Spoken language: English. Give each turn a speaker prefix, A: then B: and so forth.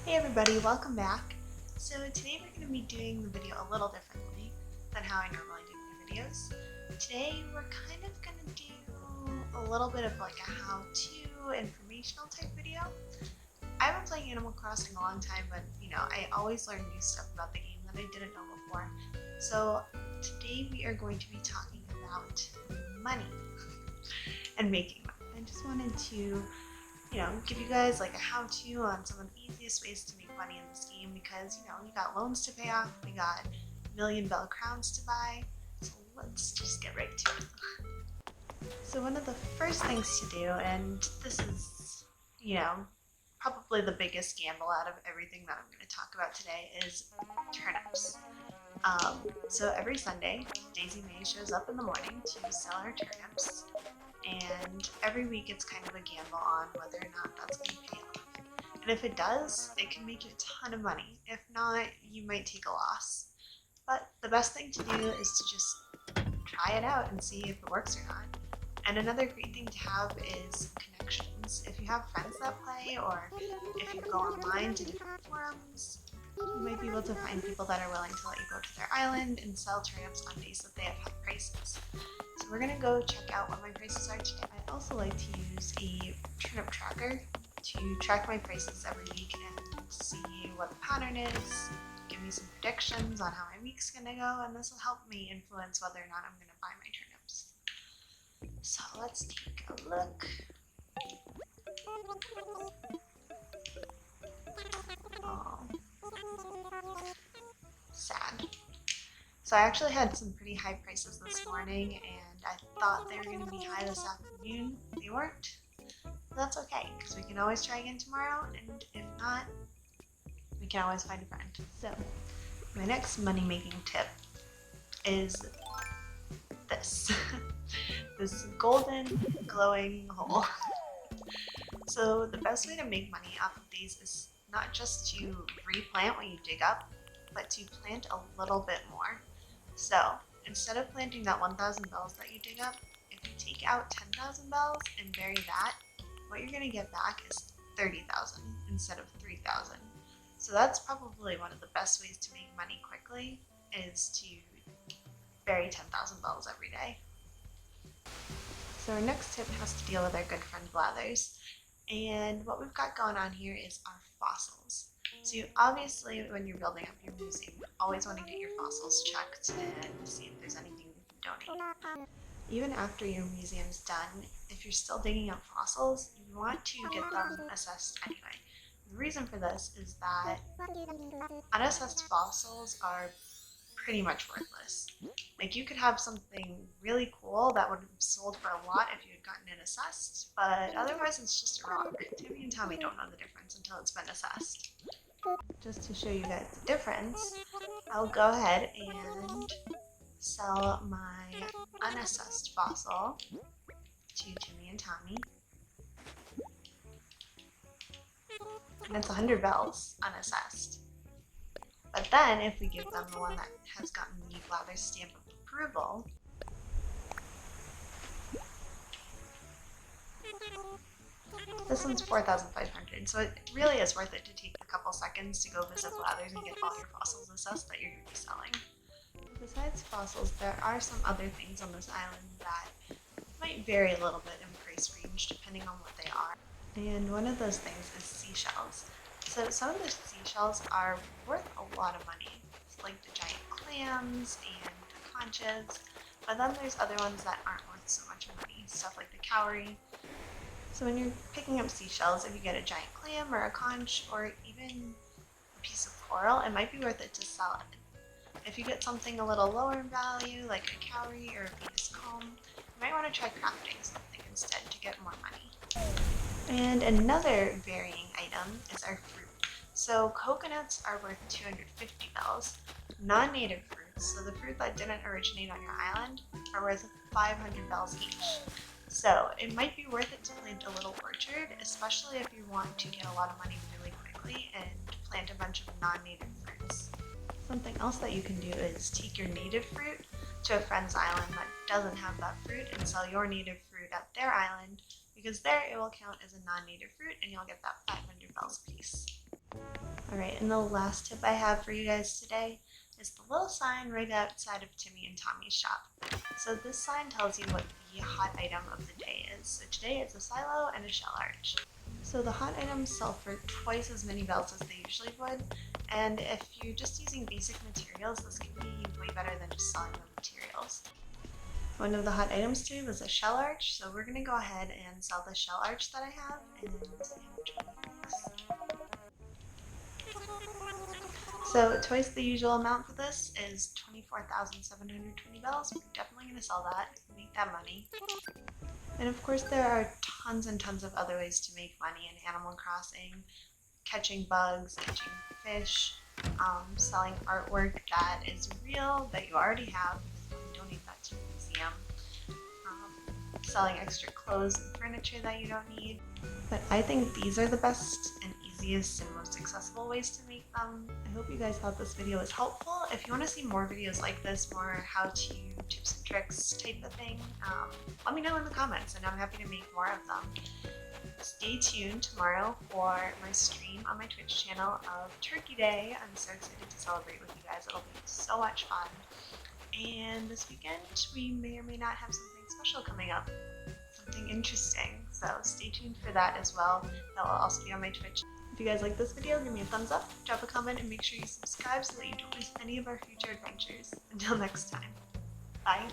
A: Hey everybody, welcome back. So today we're going to be doing the video a little differently than how I normally do my videos. Today we're kind of going to do a little bit of like a how-to informational type video. I've been playing Animal Crossing a long time, but I always learn new stuff about the game that I didn't know before. So today we are going to be talking about money and making money. I just wanted to give you guys like a how-to on some of the easiest ways to make money in this game because, you got loans to pay off, we got Million Bell Crowns to buy, so let's just get right to it. So one of the first things to do, and this is, probably the biggest gamble out of everything that I'm going to talk about today, is turnips. So every Sunday, Daisy Mae shows up in the morning to sell her turnips, and every week it's kind of a gamble on whether or not that's going to pay off. And if it does, it can make you a ton of money. If not, you might take a loss. But the best thing to do is to just try it out and see if it works or not. And another great thing to have is connections. If you have friends that play, or if you go online to different forums, you might be able to find people that are willing to let you go to their island and sell turnips on days that they have high prices. So we're going to go check out what my prices are today. I also like to use a turnip tracker to track my prices every week and see what the pattern is, give me some predictions on how my week's going to go, and this will help me influence whether or not I'm going to buy my turnips. So let's take a look. Oh, sad. So I actually had some pretty high prices this morning, and I thought they were going to be high this afternoon. They weren't. But that's okay, because we can always try again tomorrow, and if not, we can always find a friend. So my next money-making tip is this. This golden glowing hole. So the best way to make money off of these is not just to replant what you dig up, but to plant a little bit more. So instead of planting that 1,000 bells that you dig up, if you take out 10,000 bells and bury that, what you're going to get back is 30,000 instead of 3,000. So that's probably one of the best ways to make money quickly, is to bury 10,000 bells every day. So our next tip has to deal with our good friend Blathers. And what we've got going on here is our fossils. So you obviously, when you're building up your museum, you always want to get your fossils checked and see if there's anything you can donate. Even after your museum's done, if you're still digging up fossils, you want to get them assessed anyway. The reason for this is that unassessed fossils are pretty much worthless. Like, you could have something really cool that would have sold for a lot if you had gotten it assessed, but otherwise it's just a rock. Timmy and Tommy don't know the difference until it's been assessed. Just to show you guys the difference, I'll go ahead and sell my unassessed fossil to Timmy and Tommy. And it's 100 bells unassessed. But then if we give them the one that has gotten the Blathers stamp of approval, this one's 4,500, so it really is worth it to take a couple seconds to go visit Blathers and get all your fossils assessed that you're going to be selling. Besides fossils, there are some other things on this island that might vary a little bit in price range depending on what they are. And one of those things is seashells. So some of the seashells are worth a lot of money, like the giant clams and the conchas, but then there's other ones that aren't worth so much money, stuff like the cowrie. So when you're picking up seashells, if you get a giant clam or a conch or even a piece of coral, it might be worth it to sell it. If you get something a little lower in value, like a cowrie or a Venus comb, you might want to try crafting something instead to get more money. And another varying item is our fruit. So coconuts are worth 250 bells. Non-native fruits, so the fruit that didn't originate on your island, are worth 500 bells each. So it might be worth it to plant a little orchard, especially if you want to get a lot of money really quickly and plant a bunch of non-native fruits. Something else that you can do is take your native fruit to a friend's island that doesn't have that fruit and sell your native fruit at their island, because there it will count as a non-native fruit and you'll get that 500 bells apiece. Alright, and the last tip I have for you guys today is the little sign right outside of Timmy and Tommy's shop. So this sign tells you what the hot item of the day is. So today it's a silo and a shell arch. So the hot items sell for twice as many bells as they usually would, and if you're just using basic materials, this can be way better than just selling the materials. One of the hot items today was a shell arch, so we're going to go ahead and sell the shell arch that I have and see how much money it makes. So twice the usual amount for this is 24,720 bells. We're definitely going to sell that, make that money. And of course there are tons and tons of other ways to make money in Animal Crossing. Catching bugs, catching fish, selling artwork that is real, that you already have, because you donate that to a museum. Selling extra clothes and furniture that you don't need. But I think these are the best and easiest and most accessible ways to make them. I hope you guys thought this video was helpful. If you want to see more videos like this, more how-to tips and tricks type of thing, let me know in the comments and I'm happy to make more of them. Stay tuned tomorrow for my stream on my Twitch channel of Turkey Day. I'm so excited to celebrate with you guys. It'll be so much fun. And this weekend, we may or may not have something special coming up. Something interesting. So stay tuned for that as well. That will also be on my Twitch. If you guys like this video, give me a thumbs up, drop a comment, and make sure you subscribe so that you don't miss any of our future adventures. Until next time. Bye.